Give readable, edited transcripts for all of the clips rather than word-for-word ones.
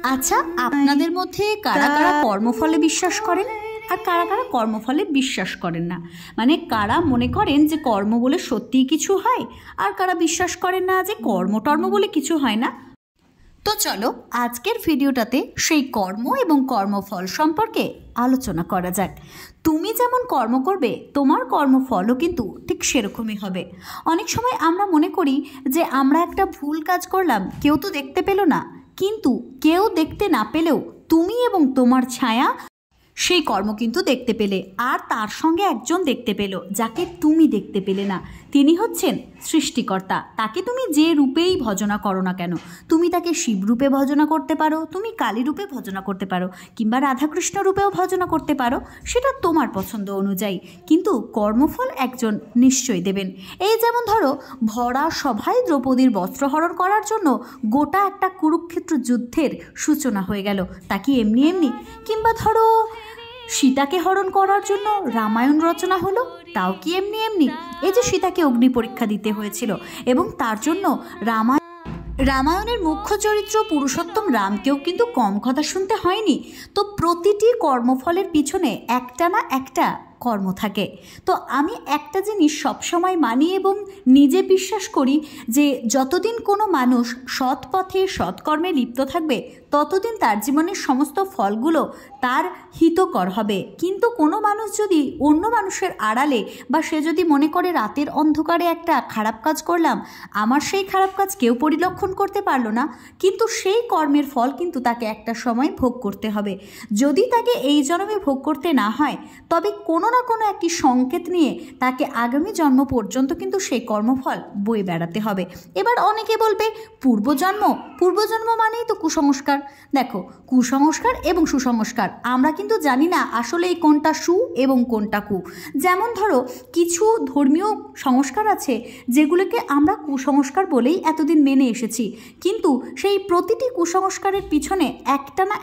আচ্ছা, আপনাদের মধ্যে কারা কারা কর্মফলে বিশ্বাস করেন আর কারা কারা কর্মফলে বিশ্বাস করেন না? মানে কারা মনে করেন যে কর্ম বলে সত্যিই কিছু হয়, আর কারা বিশ্বাস করেন না যে কর্মটর্ম বলে কিছু হয় না? তো চলো আজকের ভিডিওটাতে সেই কর্ম এবং কর্মফল সম্পর্কে আলোচনা করা যাক। তুমি যেমন কর্ম করবে তোমার কর্মফলও কিন্তু ঠিক সেরকমই হবে। অনেক সময় আমরা মনে করি যে আমরা একটা ভুল কাজ করলাম, কেউ তো দেখতে পেল না, কিন্তু কেউ দেখতে না পেলেও তুমি এবং তোমার ছায়া সেই কর্ম কিন্তু দেখতে পেলে, আর তার সঙ্গে একজন দেখতে পেল যাকে তুমি দেখতে পেলে না। তিনি হচ্ছেন সৃষ্টিকর্তা। তাকে তুমি যে রূপেই ভজনা করো না কেন, তুমি তাকে শিব রূপে ভজনা করতে পারো, তুমি কালী রূপে ভজনা করতে পারো, কিংবা রাধাকৃষ্ণ রূপেও ভজনা করতে পারো, সেটা তোমার পছন্দ অনুযায়ী, কিন্তু কর্মফল একজন নিশ্চয়ই দেবেন। এই যেমন ধরো, ভরা সভায় দ্রৌপদীর বস্ত্রহরণ করার জন্য গোটা একটা কুরুক্ষেত্র যুদ্ধের সূচনা হয়ে গেল, তা কি এমনি এমনি? কিংবা ধরো সীতাকে হরণ করার জন্য রামায়ণ রচনা হলো, তাও কি এমনি এমনি? এই যে সীতাকে অগ্নি পরীক্ষা দিতে হয়েছিল এবং তার জন্য রামায়ণের মুখ্য চরিত্র পুরুষোত্তম রামকেও কিন্তু কম কথা শুনতে হয়নি। তো প্রতিটি কর্মফলের পিছনে একটা না একটা কর্ম থাকে। তো আমি একটা জিনিস সবসময় মানি এবং নিজে বিশ্বাস করি যে যতদিন কোনো মানুষ সৎ পথে সৎকর্মে লিপ্ত থাকবে ততদিন তার জীবনের সমস্ত ফলগুলো তার হিতকর হবে। কিন্তু কোনো মানুষ যদি অন্য মানুষের আড়ালে বা সে যদি মনে করে রাতের অন্ধকারে একটা খারাপ কাজ করলাম, আমার সেই খারাপ কাজ কেউ পরিলক্ষণ করতে পারলো না, কিন্তু সেই কর্মের ফল কিন্তু তাকে একটা সময় ভোগ করতে হবে। যদি তাকে এই জন্মে ভোগ করতে না হয়, তবে কোনো না কোনো একটি সংকেত নিয়ে তাকে আগামী জন্ম পর্যন্ত কিন্তু সেই কর্মফল বয়ে বেড়াতে হবে। এবার অনেকে বলবে পূর্বজন্ম মানেই তো কুসংস্কার। দেখো, কুসংস্কার এবং সুসংস্কার আমরা কিন্তু জানি না আসলে এই কোনটা সু এবং কোনটা কু। যেমন ধরো, কিছু ধর্মীয় সংস্কার আছে যেগুলোকে আমরা কুসংস্কার বলেই এতদিন মেনে এসেছি, কিন্তু সেই প্রতিটি কুসংস্কারের পিছনে একটা না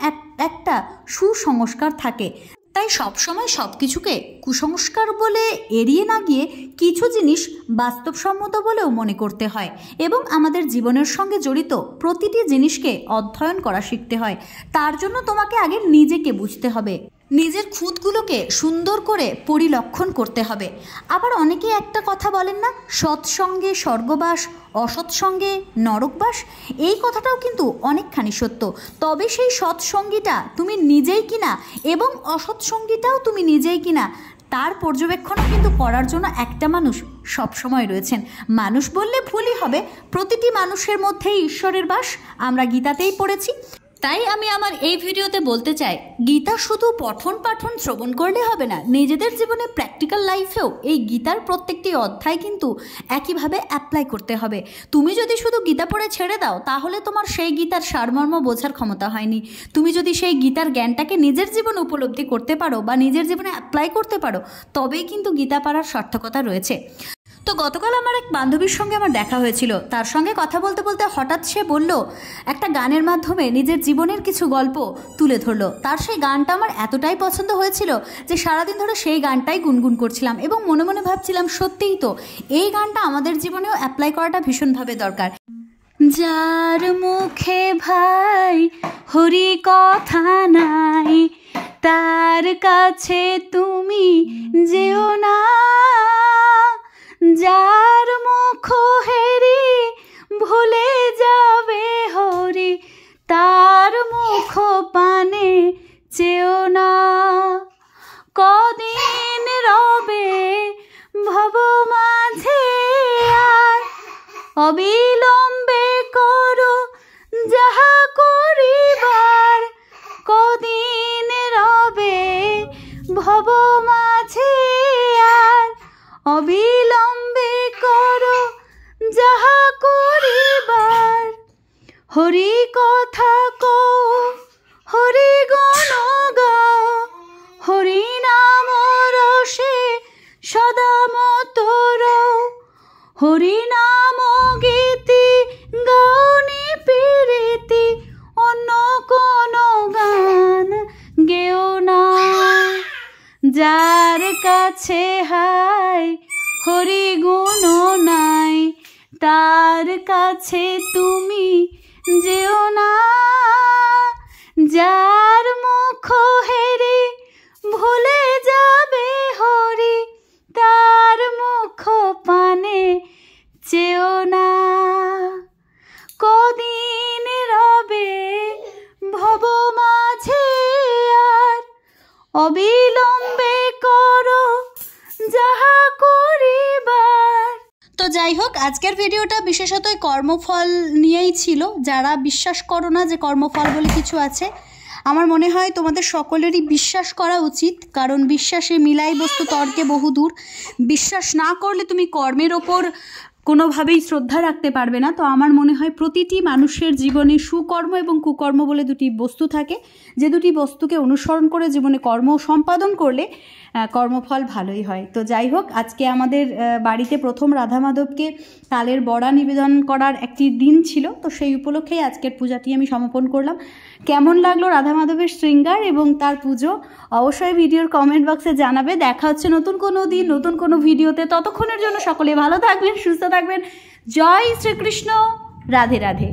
একটা সুসংস্কার থাকে। তাই সবসময় সব কিছুকে কুসংস্কার বলে এড়িয়ে না গিয়ে কিছু জিনিস বাস্তবসম্মত বলেও মনে করতে হয় এবং আমাদের জীবনের সঙ্গে জড়িত প্রতিটি জিনিসকে অধ্যয়ন করা শিখতে হয়। তার জন্য তোমাকে আগে নিজেকে বুঝতে হবে, নিজের খুঁতগুলোকে সুন্দর করে পরিলক্ষণ করতে হবে। আবার অনেকে একটা কথা বলেন না, সৎসঙ্গে স্বর্গবাস, অসৎসঙ্গে নরকবাস। এই কথাটাও কিন্তু অনেকখানি সত্য। তবে সেই সৎসঙ্গীটা তুমি নিজেই কিনা এবং অসৎসঙ্গীটাও তুমি নিজেই কিনা, তার পর্যবেক্ষণও কিন্তু করার জন্য একটা মানুষ সবসময় রয়েছেন। মানুষ বললে ভুলই হবে, প্রতিটি মানুষের মধ্যেই ঈশ্বরের বাস, আমরা গীতাতেই পড়েছি। তাই আমি আমার এই ভিডিওতে বলতে চাই, গীতা শুধু পঠন পাঠন শ্রবণ করলে হবে না, নিজেদের জীবনে প্র্যাকটিক্যাল লাইফেও এই গীতার প্রত্যেকটি অধ্যায় কিন্তু একইভাবে অ্যাপ্লাই করতে হবে। তুমি যদি শুধু গীতা পড়ে ছেড়ে দাও, তাহলে তোমার সেই গীতার সারমর্ম বোঝার ক্ষমতা হয়নি। তুমি যদি সেই গীতার জ্ঞানটাকে নিজের জীবনে উপলব্ধি করতে পারো বা নিজের জীবনে অ্যাপ্লাই করতে পারো, তবেই কিন্তু গীতা পারার সার্থকতা রয়েছে। তো গতকাল আমার এক বান্ধবীর সঙ্গে আমার দেখা হয়েছিল। তার সঙ্গে কথা বলতে বলতে হঠাৎ সে বলল, একটা গানের মাধ্যমে নিজের জীবনের কিছু গল্প তুলে ধরলো। তার সেই গানটা আমার এতটাই পছন্দ হয়েছিল যে সারাদিন ধরে সেই গানটাই গুনগুন করছিলাম এবং মনে মনে ভাবছিলাম, সত্যিই তো এই গানটা আমাদের জীবনেও অ্যাপ্লাই করাটা ভীষণভাবে দরকার। যার মুখে ভাই হরি কথা নাই, তার কাছে তুমি যেও না। যার মুখ হেরি ভুলে যাবে হরি, তার মুখ পানে চেও না। কদিন রবে ভব মাঝে আর, অবিলম্বে করো যাহা করিবার। কদিন রবে ভব মাঝে আর, অবিলম্বে করো যাহা করিবার। হরি কথা কও, হরি গুণ গাও, হরি নাম রসে সদা মত রও। হরি নাম গীতি গাওনি প্রীতি, অন্য কোনো গান গেও না। যার কাছে হায় হরি গুণ নাই, তার কাছে তুমি যেও না। যার মুখ হেরি ভুলে যাবে হরি, তার মুখ পানে চেও না। কদিন রবে ভব মাঝে আর, অবিলম্বে করো যাহা করিবার। তো যাই হোক, আজকের ভিডিওটা বিশেষত কর্মফল নিয়েই ছিল। যারা বিশ্বাস করো না যে কর্মফল বলে কিছু আছে, আমার মনে হয় তোমাদের সকলেরই বিশ্বাস করা উচিত, কারণ বিশ্বাসে মিলাই বস্তু তর্কে বহুদূর। বিশ্বাস না করলে তুমি কর্মের ওপর কোনোভাবেই শ্রদ্ধা রাখতে পারবে না। তো আমার মনে হয় প্রতিটি মানুষের জীবনে সুকর্ম এবং কুকর্ম বলে দুটি বস্তু থাকে, যে দুটি বস্তুকে অনুসরণ করে জীবনে কর্ম সম্পাদন করলে কর্মফল ভালোই হয়। তো যাই হোক, আজকে আমাদের বাড়িতে প্রথম রাধা মাধবকে তালের বড়া নিবেদন করার একটি দিন ছিল। তো সেই উপলক্ষেই আজকের পূজাটি আমি সমাপন করলাম। কেমন লাগলো রাধা মাধবের শৃঙ্গার এবং তার পুজো অবশ্যই ভিডিওর কমেন্ট বক্সে জানাবে। দেখা হচ্ছে নতুন কোনো দিন নতুন কোনো ভিডিওতে। ততক্ষণের জন্য সকলে ভালো থাকবেন, সুস্থ থাকবেন। জয় শ্রীকৃষ্ণ, রাধে রাধে।